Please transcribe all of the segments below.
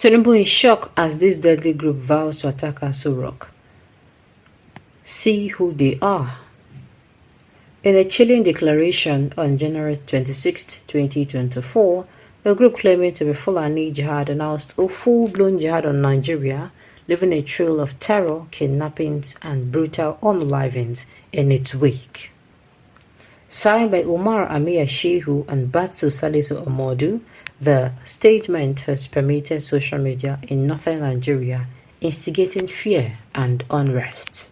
Tinubu in shock as this deadly group vows to attack Asorock. See who they are. In a chilling declaration on January 26, 2024, a group claiming to be Fulani Jihad announced a full-blown jihad on Nigeria, leaving a trail of terror, kidnappings, and brutal unalivings in its wake. Signed by Umar Amir Shehu and Batsu Salisu Amodu, the statement has permeated social media in northern Nigeria, instigating fear and unrest.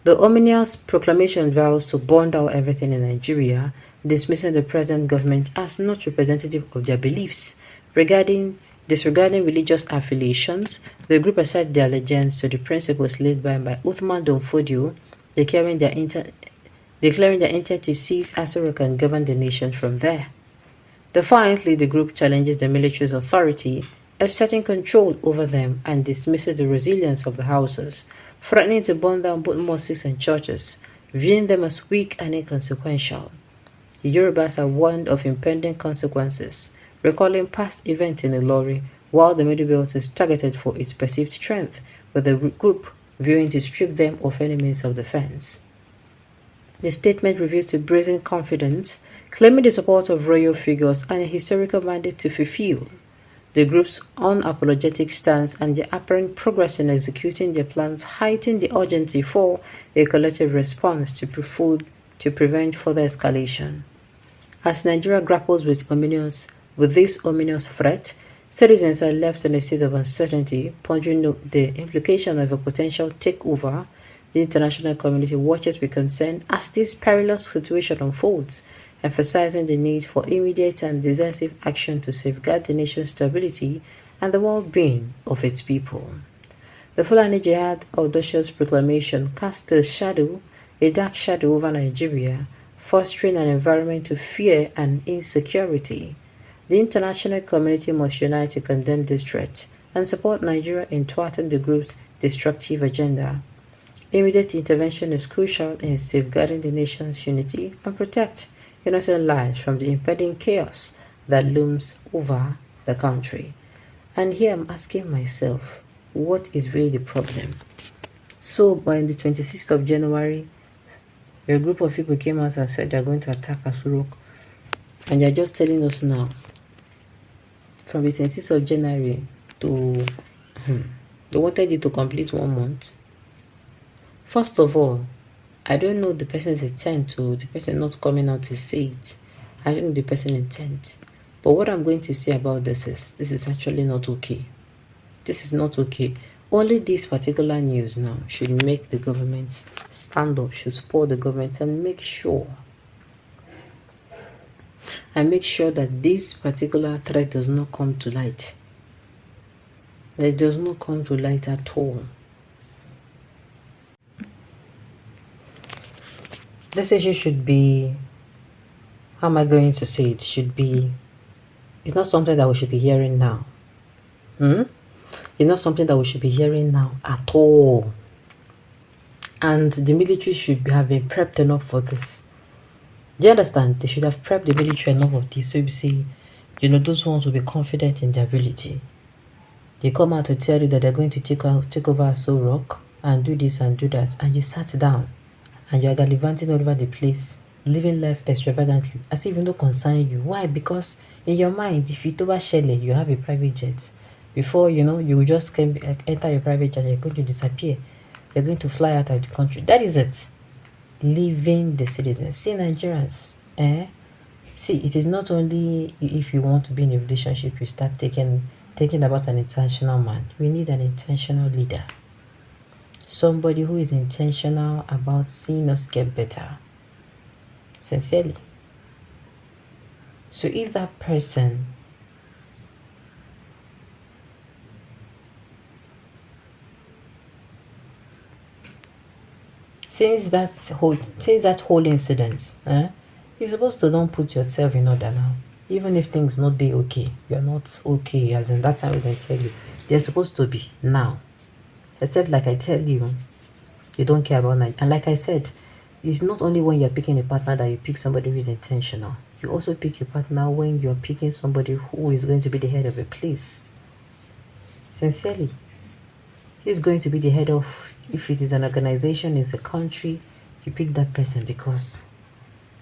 The ominous proclamation vows to burn down everything in Nigeria, dismissing the present government as not representative of their beliefs. Disregarding religious affiliations, the group asserted their allegiance to the principles laid by Uthman Donfodio, declaring their intent to seize Asorock and govern the nation from there. Defiantly, the group challenges the military's authority, asserting control over them, and dismisses the resilience of the houses, threatening to burn down both mosques and churches, viewing them as weak and inconsequential. The Yorubas are warned of impending consequences, recalling past events in Ilori, while the Middle Belt is targeted for its perceived strength, with the group viewing to strip them of any means of defense. The statement reveals a brazen confidence, claiming the support of royal figures and a historical mandate to fulfill. The group's unapologetic stance and the apparent progress in executing their plans heighten the urgency for a collective response to prevent further escalation. As Nigeria grapples with this ominous threat, citizens are left in a state of uncertainty, pondering the implication of a potential takeover. The international community watches with concern as this perilous situation unfolds, emphasizing the need for immediate and decisive action to safeguard the nation's stability and the well-being of its people. The Fulani Jihad audacious proclamation cast a dark shadow over Nigeria, fostering an environment of fear and insecurity. The international community must unite to condemn this threat and support Nigeria in thwarting the group's destructive agenda. Immediate intervention is crucial in safeguarding the nation's unity and protect innocent lives from the impending chaos that looms over the country. And here I'm asking myself, what is really the problem? So by the 26th of January, a group of people came out and said they're going to attack Asorock, and they're just telling us now, from the 26th of January to, they wanted it to complete 1 month. First of all, I don't know the person's intent to the person not coming out to say it. I don't know the person's intent. But what I'm going to say about this is actually not okay. This is not okay. Only this particular news now should make the government stand up, should support the government and make sure that this particular threat does not come to light. That it does not come to light at all. This issue should be, how am I going to say it? It's not something that we should be hearing now. It's not something that we should be hearing now at all. And the military should have been prepped enough for this. Do you understand? They should have prepped the military enough of this. So you see, those ones will be confident in their ability. They come out to tell you that they're going to take over Asorock and do this and do that. And you sat down and you're gallivanting all over the place, living life extravagantly, as if it don't concern you. Why? Because in your mind, if you over Shelley, you have a private jet. Before you just enter your private jet, you're going to disappear. You're going to fly out of the country. That is it. Leaving the citizens. See, Nigerians, See, it is not only if you want to be in a relationship, you start thinking about an intentional man. We need an intentional leader. Somebody who is intentional about seeing us get better. Sincerely. So if that person since that whole incident, you're supposed to don't put yourself in order now. Even if things not day okay, you're not okay, as in that time when they tell you. They're supposed to be now. Except like I tell you, you don't care about night. And like I said, it's not only when you're picking a partner that you pick somebody who is intentional. You also pick a partner when you're picking somebody who is going to be the head of a place. Sincerely, who's going to be the head of, if it is an organization, it's a country, you pick that person because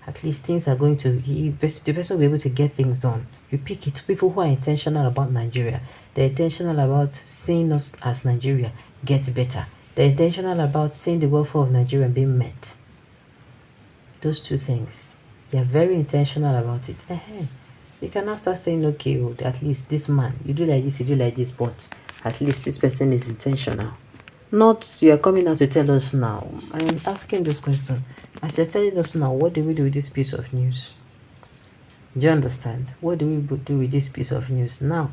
at least things are going to, the person will be able to get things done. You pick it. People who are intentional about Nigeria. They're intentional about seeing us as Nigeria get better. They're intentional about seeing the welfare of Nigeria being met. Those two things. They're very intentional about it. You cannot start saying, okay, well, at least this man, you do like this, but at least this person is intentional. Not you are coming out to tell us now. I am asking this question. As you're telling us now, what do we do with this piece of news? Do you understand? What do we do with this piece of news now?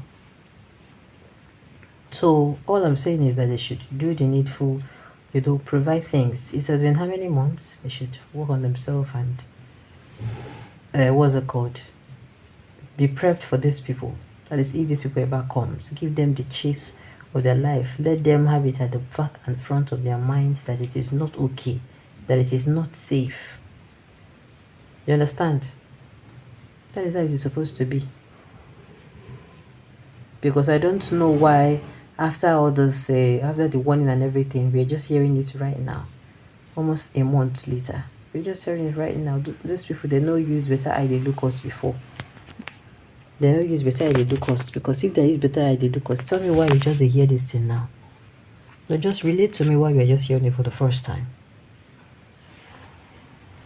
So all I'm saying is that they should do the needful, provide things. It has been how many months? They should work on themselves and what's it called? Be prepped for these people. That is, if these people ever comes, give them the chase of their life. Let them have it at the back and front of their mind that it is not okay, that it is not safe. You understand? That is how it is supposed to be. Because I don't know why after all this, after the warning and everything, we're just hearing it right now. Almost a month later. We're just hearing it right now. Those people, they know use better eye they look us before. They don't use better eye they look us. Because if they use better eye they look us, tell me why we just hear this thing now. No, just relate to me why we are just hearing it for the first time.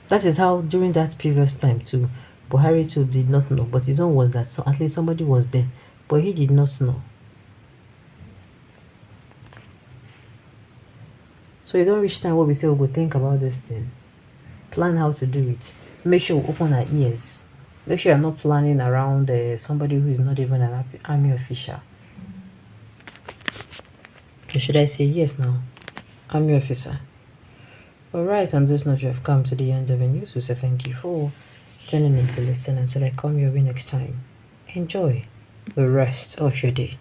That is how during that previous time too, Buhari too did not know, but his own was that so at least somebody was there, but he did not know. So you don't reach time where we say we go think about this thing, plan how to do it. Make sure we open our ears. Make sure you're not planning around somebody who is not even an army official. Or should I say yes now? Army officer. Alright, on this note, you have come to the end of the news. We say thank you for tuning in to listen until I come your way next time. Enjoy the rest of your day.